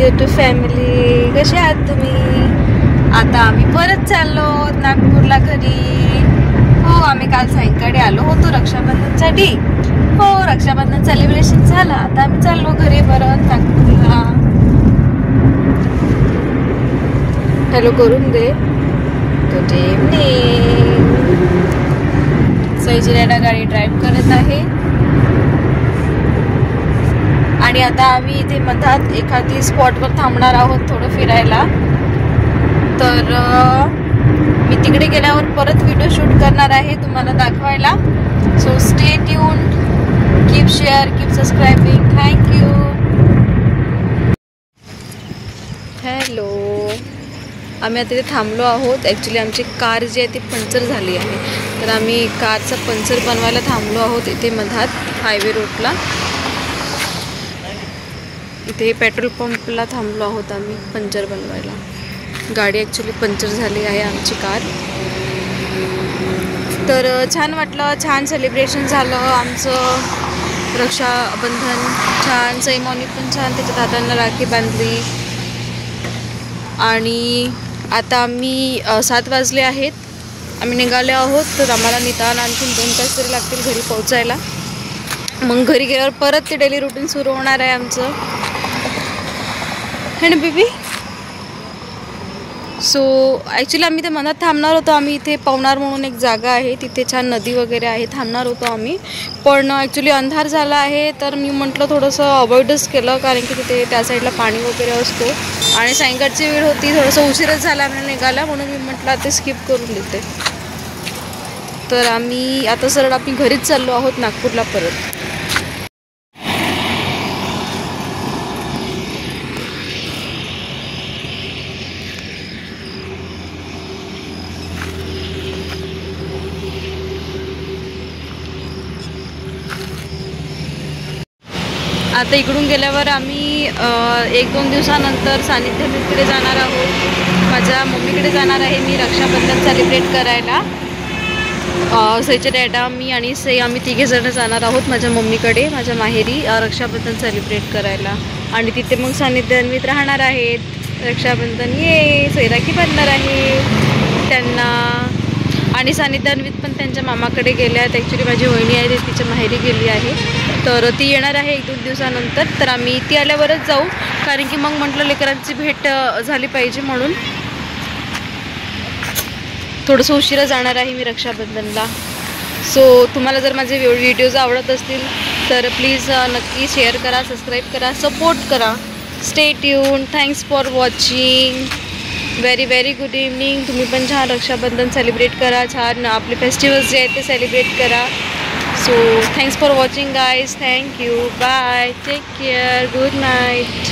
YouTube family, कसे आहात तुम्ही? आता आम्ही परत चाललो नागपूरला घरी. हो, आम्ही काल सायंकाळी आलो होतो रक्षाबंधनसाठी. हो, रक्षाबंधन सेलिब्रेशन झालं. आता आम्ही चाललो घरी परत नागपूरला. हॅलो करून दे. Good evening. सैजिराला गाडी ड्राईव्ह करत आहे. आणि आता आम्ही इथे मधात एखादी स्पॉटवर थांबणार आहोत थोडं फिरायला. तर मी तिकडे गेल्यावर परत व्हिडिओ शूट करणार आहे तुम्हाला दाखवायला. So stay tuned, keep share, keep सबस्क्रायबिंग. Thank you. Hello, आम्ही आता इथे थांबलो आहोत. ॲक्च्युली आमची कार जी आहे ती पंक्चर झाली आहे. तर आम्ही कारचा पंक्चर बनवायला थांबलो आहोत इथे मधात हायवे रोडला. इथे पेट्रोल पंपला थांबलो आहोत आम्ही पंक्चर बनवायला. गाडी ॲक्च्युली पंक्चर झाली आहे आमची कार. तर छान वाटलं, छान सेलिब्रेशन झालं आमचं. रक्षाबंधन छान, सैमॉनी पण छान त्याच्या दादांना राखी बांधली. आणि आता आम्ही 7 वाजले आहेत, आम्ही निघाले आहोत. तर आम्हाला निदान आणखीन 2 तास तरी लागतील घरी पोहोचायला. मग घरी गेल्यावर परत ते डेली रुटीन सुरू होणार आहे आमचं, है ना बेबी? सो ॲक्च्युली आम्ही ते मनात थांबणार होतो. आम्ही इथे पवनार म्हणून एक जागा आहे, तिथे छान नदी वगैरे आहे, थांबणार होतो आम्ही. पण ॲक्च्युली अंधार झाला आहे, तर मी म्हटलं थोडंसं अवॉइडच केलं, कारण की तिथे त्या साईडला पाणी वगैरे असतो. आणि सायंकाळची वेळ होती, थोडंसं उशीरच झाला आम्हाला निघाला, म्हणून मी म्हटलं आता स्किप करून देते. तर आम्ही आता सरळ आम्ही घरीच चाललो आहोत नागपूरला परत. आता इकडून गेल्यावर आम्ही 1-2 दिवसानंतर सानिध्यमीकडे जाणार आहोत. माझ्या मम्मीकडे जाणार आहे मी रक्षाबंधन सेलिब्रेट करायला. सईचे डॅडा, मी आणि सई आम्ही 3 जण जाणार आहोत माझ्या मम्मीकडे, माझ्या माहेरी रक्षाबंधन सेलिब्रेट करायला. आणि तिथे मग सानिध्यमीत राहणार आहेत. रक्षाबंधन सई राखी बांधणार आहे त्यांना. आणि सानिध्यान्वित पण त्यांच्या मामाकडे गेल्या आहेत. ॲक्च्युली माझी वहिनी आहे ती तिच्या माहेरी गेली आहे, तर ती येणार आहे 1-2 दिवसानंतर. तर आम्ही ती आल्यावरच जाऊ, कारण की मग म्हटलं लेकरांची भेट झाली पाहिजे, म्हणून थोडंसं उशिरा जाणार आहे मी रक्षाबंधनला. सो तुम्हाला जर माझे व्हिडिओज आवडत असतील तर प्लीज नक्की शेअर करा, सबस्क्राईब करा, सपोर्ट करा. Stay tune. Thanks for watching. Very good evening. तुम्ही पण छान रक्षाबंधन सेलिब्रेट करा, छान आपले फेस्टिवल्स जे आहेत ते सेलिब्रेट करा. So thanks for watching guys. Thank you. Bye. Take care. Good night.